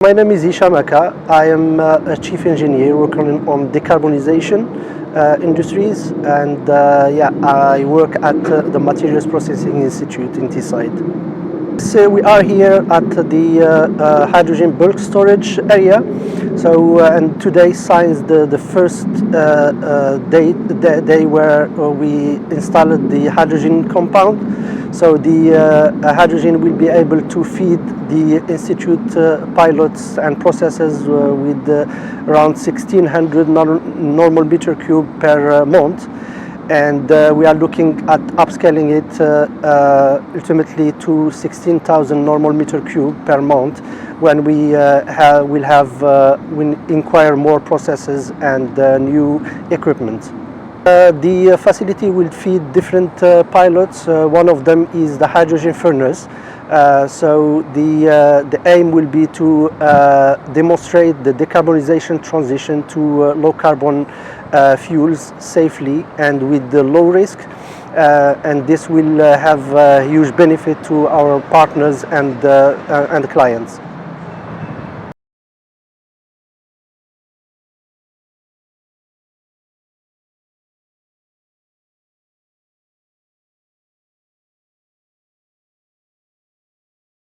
My name is Hisham Aka. I am a chief engineer working on decarbonization industries, and I work at the Materials Processing Institute in Teesside. So we are here at the hydrogen bulk storage area. And today signs the first day where we installed the hydrogen compound. So the hydrogen will be able to feed the institute pilots and processes with around 1,600 normal meter cube per month. And we are looking at upscaling it ultimately to 16,000 normal meter cube per month when we will inquire more processes and new equipment. The facility will feed different pilots. One of them is the hydrogen furnace. So the aim will be to demonstrate the decarbonization transition to low carbon fuels safely and with the low risk, and this will have a huge benefit to our partners and clients.